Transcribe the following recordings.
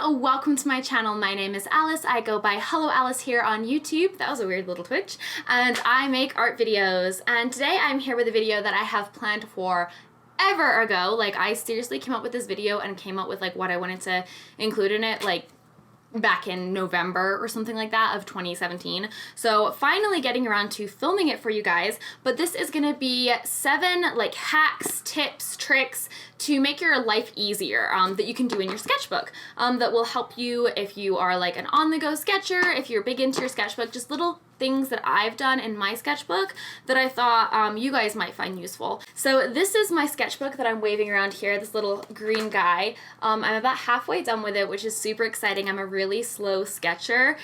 welcome to my channel. My name is Alice. I go by Hello Alice here on YouTube. That was a weird little twitch. And I make art videos. And today I'm here with a video that I have planned for ever ago. Like, I seriously came up with this video and came up with like what I wanted to include in it like back in November or something like that of 2017. So finally getting around to filming it for you guys, but this is gonna be 7 like hacks, tips, tricks to make your life easier that you can do in your sketchbook that will help you if you are like an on-the-go sketcher, if you're big into your sketchbook, just little things that I've done in my sketchbook that I thought you guys might find useful. So this is my sketchbook that I'm waving around here, this little green guy. I'm about halfway done with it, which is super exciting. I'm a really slow sketcher,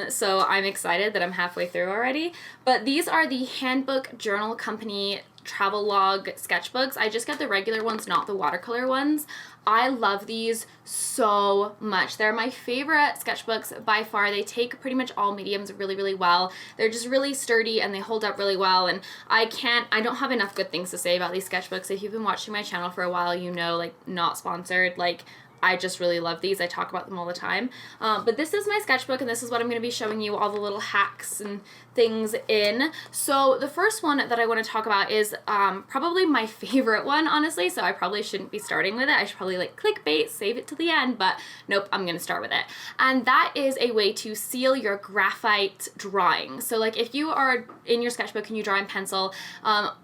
so I'm excited that I'm halfway through already. But these are the Handbook Journal Company travel log sketchbooks. I just got the regular ones, not the watercolor ones. I love these so much. They're my favorite sketchbooks by far. They take pretty much all mediums really, really well. They're just really sturdy and they hold up really well. And I don't have enough good things to say about these sketchbooks. If you've been watching my channel for a while, you know, like, not sponsored, like, I just really love these. I talk about them all the time. But this is my sketchbook, and this is what I'm going to be showing you all the little hacks and things in. So the first one that I want to talk about is probably my favorite one, honestly, so I probably shouldn't be starting with it. I should probably like clickbait, save it to the end, but nope, I'm going to start with it. And that is a way to seal your graphite drawing. So like if you are in your sketchbook and you draw in pencil,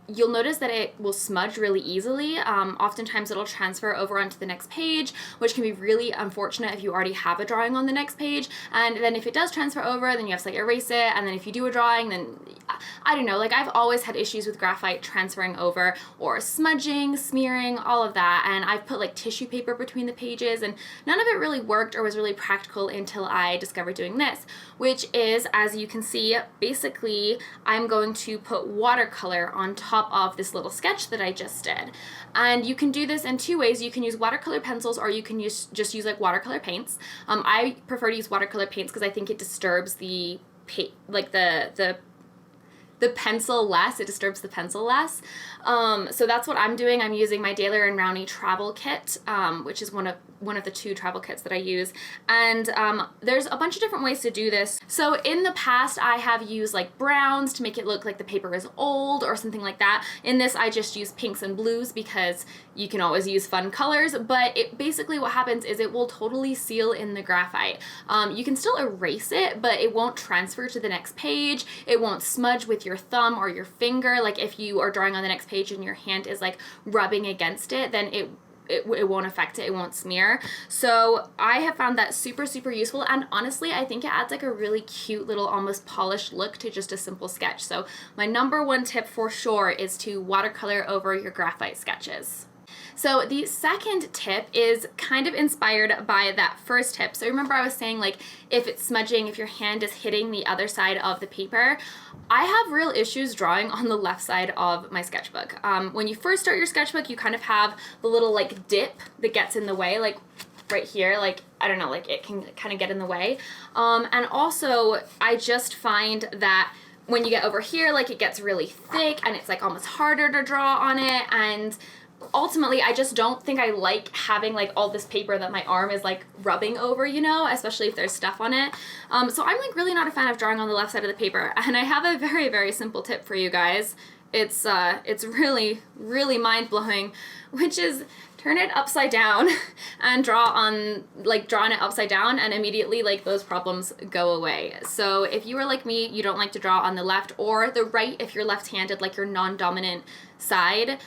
you'll notice that it will smudge really easily. Oftentimes it'll transfer over onto the next page, which can be really unfortunate if you already have a drawing on the next page. And then if it does transfer over, then you have to like erase it. And then if you do a drawing, then I don't know, like I've always had issues with graphite transferring over or smudging, smearing, all of that. And I've put like tissue paper between the pages and none of it really worked or was really practical until I discovered doing this, which is, as you can see, basically I'm going to put watercolor on top of this little sketch that I just did. And you can do this in 2 ways. You can use watercolor pencils or you can just use like watercolor paints. I prefer to use watercolor paints because I think it disturbs the pencil less. It disturbs the pencil less. So that's what I'm doing. I'm using my Daler and Rowney travel kit, which is one of the 2 travel kits that I use. And there's a bunch of different ways to do this. So in the past, I have used like browns to make it look like the paper is old or something like that. In this, I just use pinks and blues because you can always use fun colors, but basically what happens is it will totally seal in the graphite. You can still erase it, but it won't transfer to the next page. It won't smudge with your thumb or your finger. Like if you are drawing on the next page and your hand is like rubbing against it, then it won't affect it, it won't smear. So I have found that super, super useful, and honestly, I think it adds like a really cute little almost polished look to just a simple sketch. So my #1 tip for sure is to watercolor over your graphite sketches. So the second tip is kind of inspired by that first tip. So remember I was saying like if it's smudging, if your hand is hitting the other side of the paper, I have real issues drawing on the left side of my sketchbook. When you first start your sketchbook, you kind of have the little like dip that gets in the way, like right here, like, I don't know, like it can kind of get in the way. And also I just find that when you get over here, like it gets really thick and it's like almost harder to draw on it, and ultimately, I just don't think I like having like all this paper that my arm is like rubbing over, you know, especially if there's stuff on it. So I'm like really not a fan of drawing on the left side of the paper, and I have a very, very simple tip for you guys. It's really, really mind-blowing, which is turn it upside down and draw on it upside down, and immediately like those problems go away. So if you are like me, you don't like to draw on the left or the right if you're left-handed, like your non-dominant side,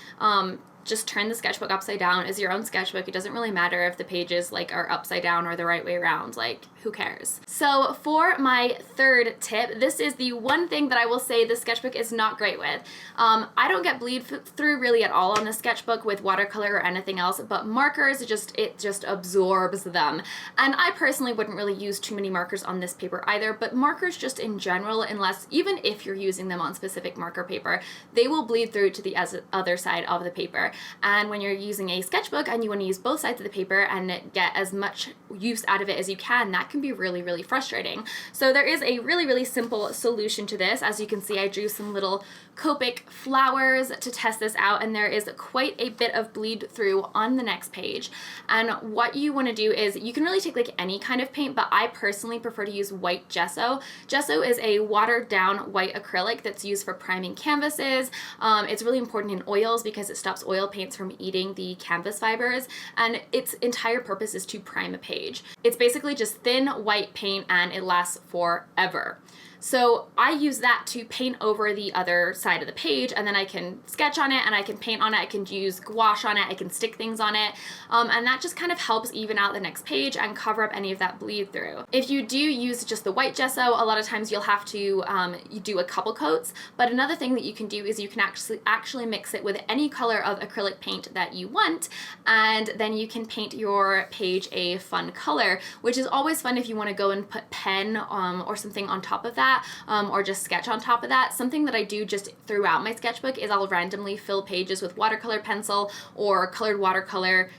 just turn the sketchbook upside down as your own sketchbook. It doesn't really matter if the pages like are upside down or the right way around, like who cares? So for my third tip, this is the one thing that I will say the sketchbook is not great with. I don't get bleed through really at all on the sketchbook with watercolor or anything else, but markers, it just absorbs them. And I personally wouldn't really use too many markers on this paper either, but markers just in general, even if you're using them on specific marker paper, they will bleed through to the other side of the paper. And when you're using a sketchbook and you want to use both sides of the paper and get as much use out of it as you can, that can be really, really frustrating. So there is a really, really simple solution to this. As you can see, I drew some little COPIC flowers to test this out, and there is quite a bit of bleed through on the next page. And what you want to do is, you can really take like any kind of paint, but I personally prefer to use white gesso. Gesso is a watered down white acrylic that's used for priming canvases. It's really important in oils because it stops oil paints from eating the canvas fibers, and its entire purpose is to prime a page. It's basically just thin white paint and it lasts forever. So I use that to paint over the other side of the page, and then I can sketch on it and I can paint on it. I can use gouache on it, I can stick things on it, and that just kind of helps even out the next page and cover up any of that bleed through. If you do use just the white gesso, a lot of times you'll have to you do a couple coats, but another thing that you can do is you can actually mix it with any color of acrylic paint that you want, and then you can paint your page a fun color, which is always fun if you want to go and put pen or something on top of that. Or just sketch on top of that. Something that I do just throughout my sketchbook is I'll randomly fill pages with watercolor pencil or colored watercolor,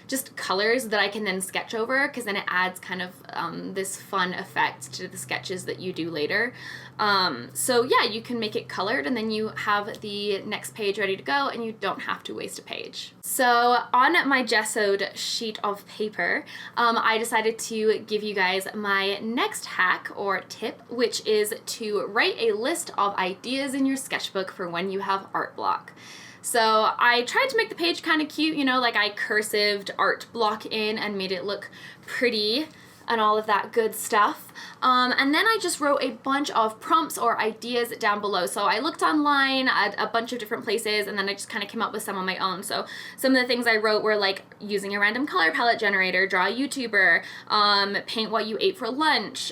just colors that I can then sketch over, because then it adds kind of this fun effect to the sketches that you do later. So yeah, you can make it colored and then you have the next page ready to go and you don't have to waste a page. So on my gessoed sheet of paper, I decided to give you guys my next hack or tip, which is to write a list of ideas in your sketchbook for when you have art block. So I tried to make the page kind of cute, you know, like I cursived art block in and made it look pretty and all of that good stuff. And then I just wrote a bunch of prompts or ideas down below. So I looked online at a bunch of different places, and then I just kind of came up with some on my own. So some of the things I wrote were like using a random color palette generator, draw a YouTuber, paint what you ate for lunch,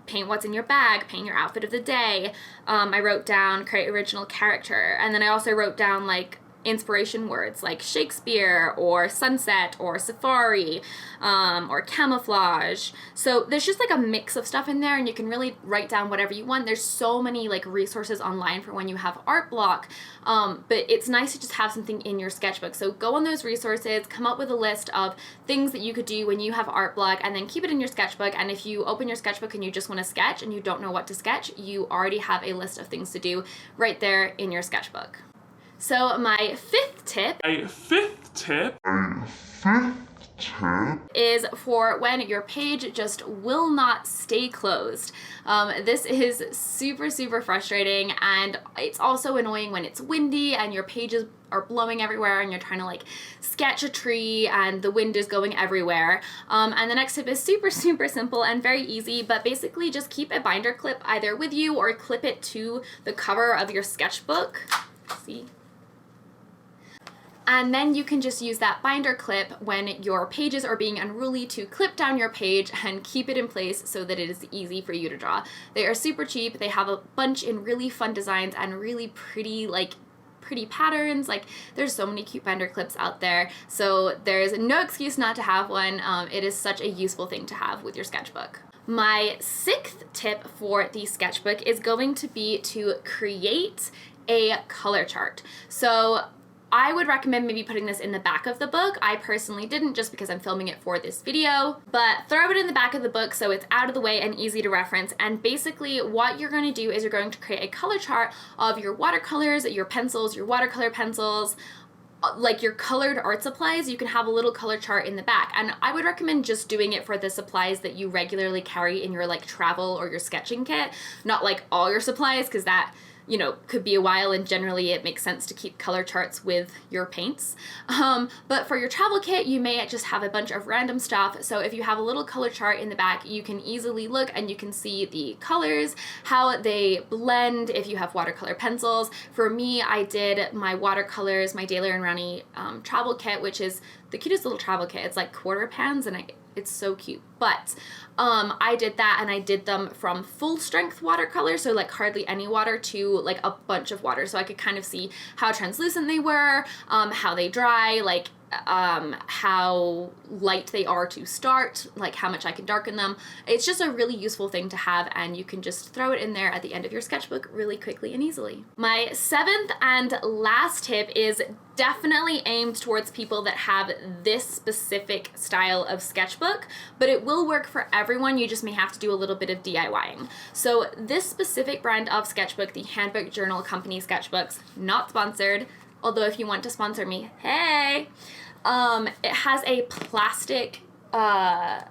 paint what's in your bag, paint your outfit of the day. I wrote down create original character, and then I also wrote down like inspiration words like Shakespeare or sunset or safari or camouflage. So there's just like a mix of stuff in there, and you can really write down whatever you want. There's so many like resources online for when you have art block, but it's nice to just have something in your sketchbook. So go on those resources, come up with a list of things that you could do when you have art block, and then keep it in your sketchbook. And if you open your sketchbook and you just want to sketch and you don't know what to sketch, you already have a list of things to do right there in your sketchbook. So my fifth tip is for when your page just will not stay closed. This is super, super frustrating, and it's also annoying when it's windy and your pages are blowing everywhere and you're trying to like sketch a tree and the wind is going everywhere. And the next tip is super, super simple and very easy, but basically just keep a binder clip either with you or clip it to the cover of your sketchbook. See? And then you can just use that binder clip when your pages are being unruly to clip down your page and keep it in place so that it is easy for you to draw. They are super cheap. They have a bunch in really fun designs and really pretty patterns. Like there's so many cute binder clips out there. So there's no excuse not to have one. It is such a useful thing to have with your sketchbook. My sixth tip for the sketchbook is going to be to create a color chart. So I would recommend maybe putting this in the back of the book. I personally didn't, just because I'm filming it for this video, but throw it in the back of the book so it's out of the way and easy to reference. And basically what you're going to do is you're going to create a color chart of your watercolors, your pencils, your watercolor pencils, like your colored art supplies. You can have a little color chart in the back, and I would recommend just doing it for the supplies that you regularly carry in your like travel or your sketching kit, not like all your supplies, because that, you know, could be a while, and generally it makes sense to keep color charts with your paints. But for your travel kit, you may just have a bunch of random stuff. So if you have a little color chart in the back, you can easily look and you can see the colors, how they blend if you have watercolor pencils. For me, I did my watercolors, my Daler and Rowney travel kit, which is the cutest little travel kit. It's like quarter pans, and it's so cute. But I did that, and I did them from full strength watercolor, so like hardly any water, to like a bunch of water, so I could kind of see how translucent they were, how they dry. Like how light they are to start, like how much I can darken them. It's just a really useful thing to have, and you can just throw it in there at the end of your sketchbook really quickly and easily. My 7th and last tip is definitely aimed towards people that have this specific style of sketchbook, but it will work for everyone. You just may have to do a little bit of DIYing. So this specific brand of sketchbook, the Handbook Journal Company sketchbooks, not sponsored, although if you want to sponsor me, hey! It has a plastic pocket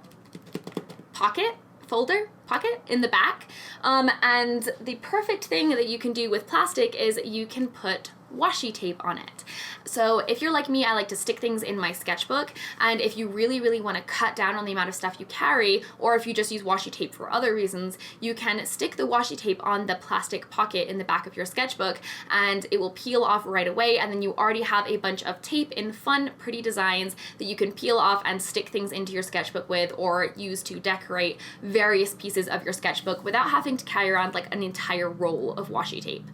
in the back, and the perfect thing that you can do with plastic is you can put washi tape on it. So if you're like me, I like to stick things in my sketchbook, and if you really want to cut down on the amount of stuff you carry, or if you just use washi tape for other reasons, you can stick the washi tape on the plastic pocket in the back of your sketchbook, and it will peel off right away, and then you already have a bunch of tape in fun, pretty designs that you can peel off and stick things into your sketchbook with, or use to decorate various pieces of your sketchbook without having to carry around like an entire roll of washi tape.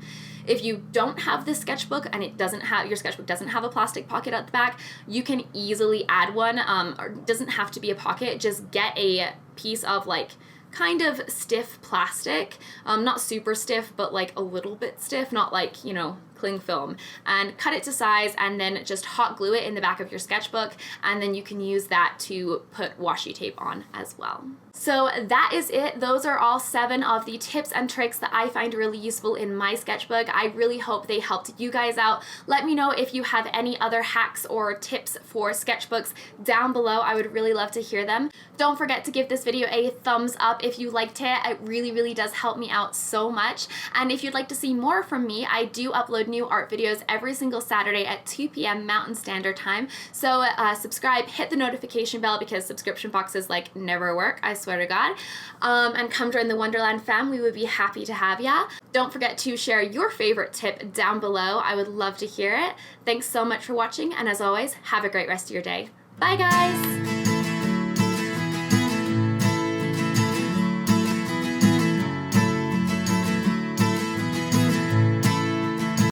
If you don't have this sketchbook and your sketchbook doesn't have a plastic pocket at the back, you can easily add one, or it doesn't have to be a pocket. Just get a piece of like kind of stiff plastic, not super stiff, but like a little bit stiff, not like, you know, cling film, and cut it to size, and then just hot glue it in the back of your sketchbook, and then you can use that to put washi tape on as well. So that is it. Those are all 7 of the tips and tricks that I find really useful in my sketchbook. I really hope they helped you guys out. Let me know if you have any other hacks or tips for sketchbooks down below. I would really love to hear them. Don't forget to give this video a thumbs up if you liked it. It really does help me out so much. And if you'd like to see more from me, I do upload new art videos every single Saturday at 2 p.m. Mountain Standard Time. So subscribe, hit the notification bell, because subscription boxes like never work, I swear to God. And come join the Wonderland fam. We would be happy to have ya. Don't forget to share your favorite tip down below. I would love to hear it. Thanks so much for watching, and as always, have a great rest of your day. Bye guys!